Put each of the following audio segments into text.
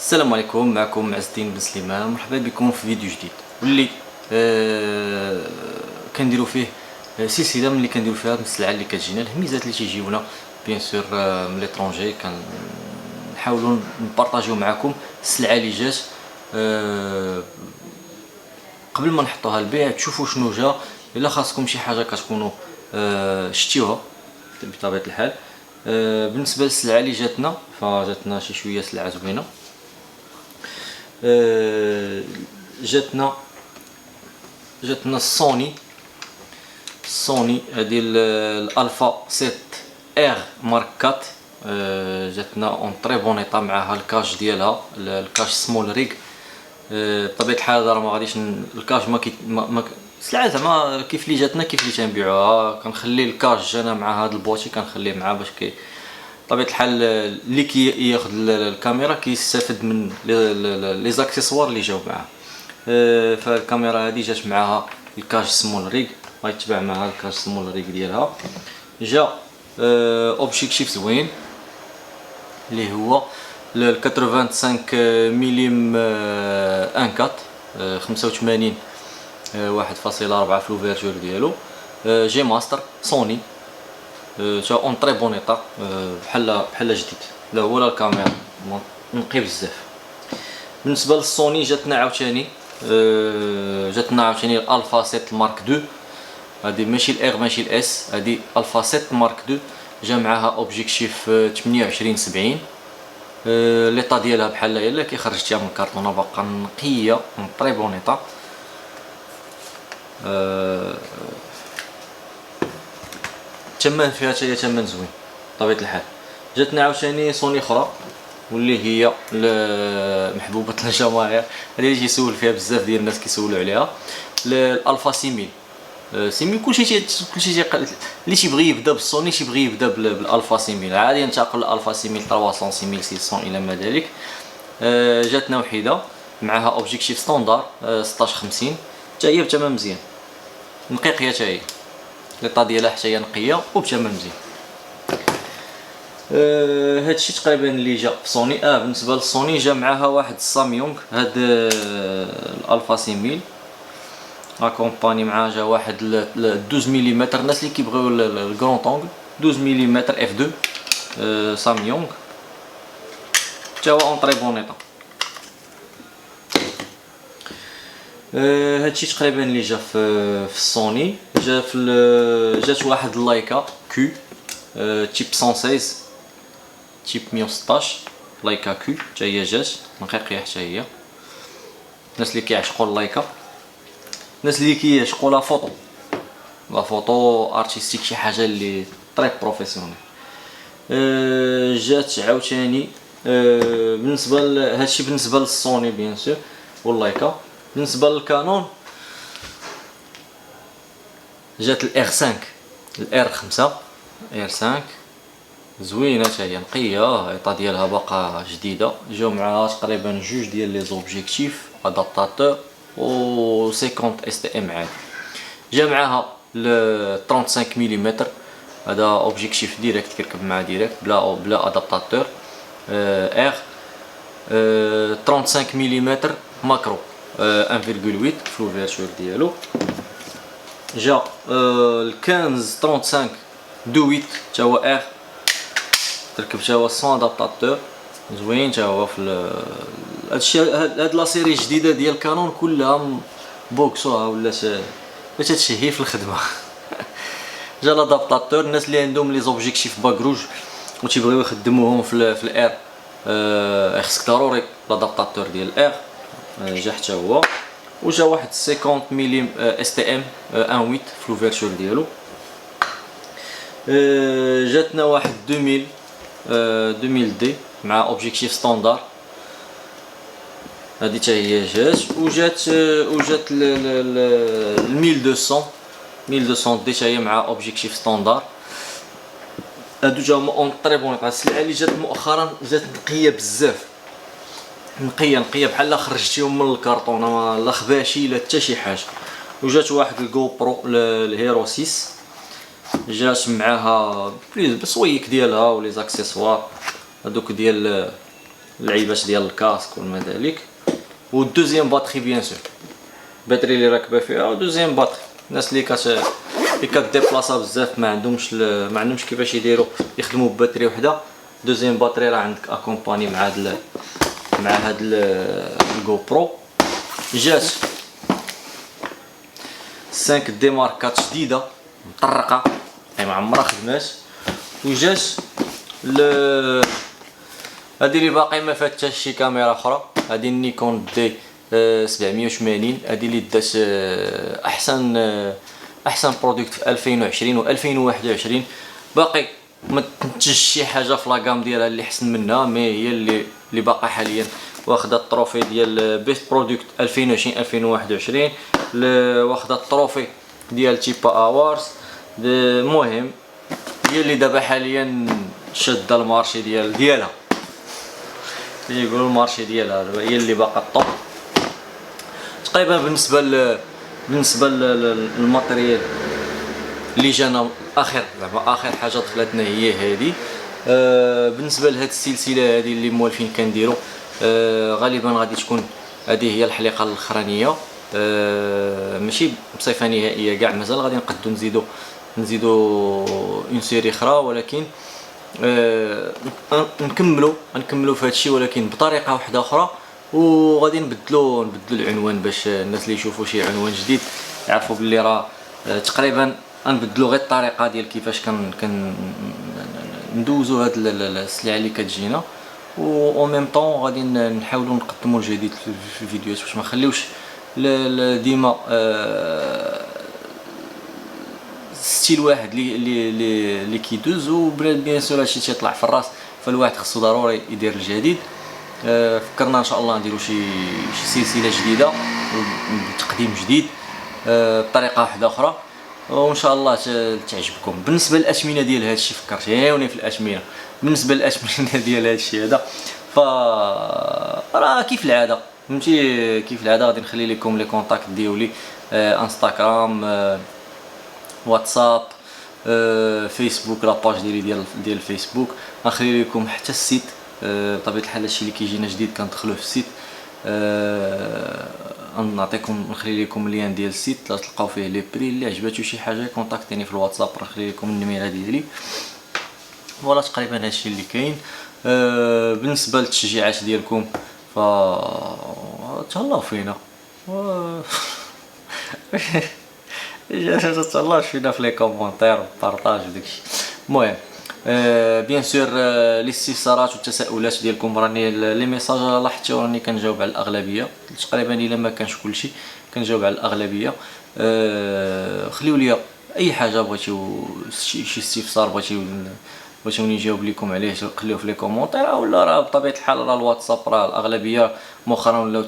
السلام عليكم، معكم عز الدين بن سليمان. مرحبا بكم في فيديو جديد واللي كنديروا فيه سلسله من اللي كنديروا فيها السلعه اللي كتجينا، الهميزات اللي تيجيونا بيان سور من ليترونجي. كنحاولوا نبارطاجيو معكم السلعه اللي جات قبل ما نحطوها للبيع، تشوفوا شنو جا. الا خاصكم شي حاجه كتكونوا شتيوها بطبيعه الحال. بالنسبه للسلعه اللي جاتنا، فجاتنا شي شويه سلعه زوينه. جاتنا السوني هذه الالفا 7 ار مارك 4. جاتنا اون طري بون ايطا معها الكاش ديالها، الكاش سمول ريغ. بطبيعه الحال راه ما غاديش الكاش ما سلعه زعما كيف اللي جاتنا كيف اللي تنبيعوها. كنخلي الكاش جانا مع هذا البوتي، كنخليه معاه باش بطبيعه الحال اللي كياخذ الكاميرا كيستافد من لي زاكسيسوار اللي جاو معاه. فالكاميرا هذه جات معها الكاش سمول ريغ، غيتباع معها الكاش سمول ريغ ديالها. جا اوبجيكتيف زوين اللي هو ال 85 ملم 1.4 85 1.4 في لوفيرتور ديالو. جي ماستر سوني، تا اون طري بون ايطا، بحال جديد، لا هو لا الكاميرا نقي بزاف. بالنسبه للسوني جاتنا عاوتاني الالفا 7 مارك 2. هذه ماشي الار ماشي الاس، هذه الفا 7 مارك 2. جا معاها اوبجيكتيف 28 70. ليطا ديالها بحال الا كي خرجتيها من الكرتونه باقا نقيه من طري بون ايطا. الثمن فيها حتى هي ثمن زوين بطبيعه الحال. جاتنا عاوتاني سوني اخرى واللي هي محبوبه الجماهير، هذه اللي تيسول فيها بزاف ديال الناس كيسولوا عليها، الالفا 6000. 6000 كلشي اللي تيبغي يبدا بالسوني تيبغي يبدا بالالفا 6000. عادي ينتقل الالفا 6000 300 6600 الى ما ذلك. جاتنا وحيده معها اوبجيكتيف ستاندار 1650، حتى هي بثمن مزيان، نقيقيه حتى هي، ليطا ديالها حتى هي نقيه وبثمن مزيان. هادشي تقريبا اللي جا في سوني. بالنسبه للسوني جا معها واحد الساميونغ، هاد الالفا 6000 اكومباني معها جا واحد 12 ملم. الناس اللي كيبغيو الكرون طونغ 12 ملم اف 2 ساميونغ، حتى هو اون طري بون ايطا. هادشي تقريبا اللي جا في السوني. جات واحد اللايكا كيو تيب 116 تيب 116 لايكا كيو، حتى هي جات نقيقيه حتى هي. الناس اللي كيعشقوا اللايكا، الناس اللي كيعشقوا لا فوتو ارتستيك، شي حاجه اللي طري بروفيسيونيل. جات عاوتاني بالنسبه هادشي بالنسبه للسوني بيان سور واللايكا. بالنسبه للكانون جات الار 5 الار 5 ار 5 زوينه حتى هي نقيه، الايطا ديالها باقا جديده. جاو معها تقريبا جوج ديال لي زوبجيكتيف ادابتاتور و 50 اس تي ام عادي. جا معها ل 35 ملم، هذا اوبجيكتيف ديريكت كيركب معاه ديريكت بلا ادابتاتور. ار 35 ملم ماكرو 1.8 في لوفيرتور ديالو. جا ال 15 35 2.8 تا هو ار، تركب تا هو سون ادابتاتور زوين تا هو. في هادشي هاد لا سيري جديده ديال كانون كلها بوكسوها ولا تتشهي في الخدمه. جا لادابتاتور الناس اللي عندهم لي زوبجيكتيف باكروج و تيبغيو يخدموهم في الار، خصك ضروري لادابتاتور ديال الار. جا حتى هو. وجا واحد 50 ملم اس تي ام 1.8 في لوفيرتور ديالو. جاتنا واحد 2000 دي مع اوبجيكتيف ستاندار، هذه حتى هي جات. وجات ال 1200 دي حتى هي مع اوبجيكتيف ستاندار. هادو جاو اون طري بون ايطا. السلعه اللي جات مؤخرا جات نقيه بزاف، نقيه بحال خرجتيهم من الكرتونه، لا خباشي لا حتى شي حاجه. وجات واحد الجو برو الهيرو 6، جات معاها بسويك ديالها ولي زاكسيسوار هذوك ديال اللعيبات ديال الكاسك وما ذلك. والدوزيام باتري بيان سور، الباتري اللي راكبه فيها، ودوزيام باتري الناس اللي كديبلاصا بزاف ما عندهمش كيفاش يديروا يخدموا بباتري وحده. دوزيام باتري راه عندك اكومباني مع هاد الجو برو. جات 5 دي ماركات جديده مطرقه اي ما عمرها خدمات. وجات هادي اللي باقي ما فاتهاش شي كاميرا اخرى، هادي النيكون دي 780. هادي اللي دات احسن برودكت في 2020 و 2021. باقي ما تنتجش شي حاجه في لاكام ديالها اللي احسن منها، مي هي اللي باقا حاليا واخده التروفي ديال بيست برودكت 2020 2021، واخده التروفي ديال تيبا اوارز. المهم هي اللي دابا حاليا شاده المارشي ديالها يقولوا المارشي ديالها هي اللي باقا الطوب تقريبا. بالنسبه للماتريال اللي جانا اخر حاجه دخلتنا هي هذه. بالنسبه لهاد السلسله هذه اللي موالفين كنديروا، غالبا غادي تكون هذه هي الحلقه الاخرانيه، ماشي بصفه نهائيه كاع، مازال غادي نقدو نزيدو اون سيري اخرى، ولكن نكملوا في هادشي ولكن بطريقه واحده اخرى. وغادي نبدلوا العنوان باش الناس اللي يشوفوا شي عنوان جديد يعرفوا باللي راه تقريبا غنبدلوا غير الطريقه ديال كيفاش كن ندوزوا هاد السلعه اللي كتجينا، و ميم طون غادي نحاولوا نقدموا الجديد في الفيديوهات باش ما نخليوش ديما ستيل واحد اللي كيدوز. وبيان سور هادشي تيطلع في الراس، فالواحد خصو ضروري يدير الجديد. فكرنا ان شاء الله نديرو شي سلسله جديده بتقديم جديد بطريقه واحده اخرى، وان شاء الله تعجبكم. بالنسبه للاثمنه ديال هادشي فكرتوني في الاثمنه. بالنسبه للاثمنه ديال هادشي هذا راه كيف العاده، فهمتي كيف العاده. غادي نخلي لكم لي كونتاكت ديالي، انستغرام، واتساب، فيسبوك، لاباج ديالي ديال الفيسبوك. غنخلي لكم حتى السيت بطبيعه الحال هادشي اللي كيجينا جديد كندخلوه في السيت. نخلي لكم اللين ديال السيت تلقاو فيه لي بري. اللي عجباتو شي حاجه كونتاكتيني في الواتساب، نخلي لكم النيميرا ديالي. فوالا تقريبا هادشي اللي كاين. بالنسبه للتشجيعات ديالكم ف تهلاو فينا تهلاو فينا في لي كومونتير وبارطاج وداكشي. المهم بيان سور الاستفسارات والتساؤلات ديالكم راني لي ميساج لاحظتوا راني كنجاوب على الاغلبيه تقريبا، الا ما كانش كلشي كنجاوب على الاغلبيه. خليو لي اي حاجه بغيتو، شي استفسار بغيتو نجاوب لكم عليه، خليوه في لي كومونتير. ولا راه بطبيعه الحال راه الواتساب راه الاغلبيه مؤخرا ولاو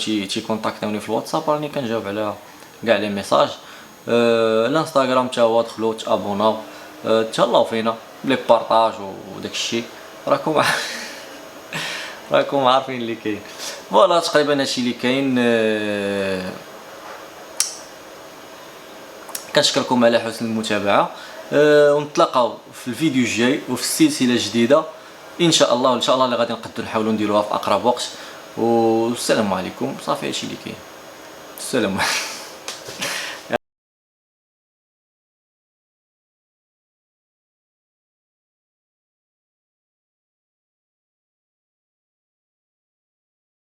كونتاكتوني في الواتساب، راني كنجاوب على كاع لي ميساج. الانستغرام تا هو دخلوا تابوناو، تهلاو فينا لي بارطاج وداك الشيء راكم عارفين اللي كاين. فوالا تقريبا هادشي اللي كاين. كنشكركم على حسن المتابعه، ونتلاقاو في الفيديو الجاي وفي السلسله الجديده ان شاء الله. اللي غادي نقدروا نحاولوا نديروها في اقرب وقت. والسلام عليكم. صافي هادشي اللي كاين. السلام عليكم.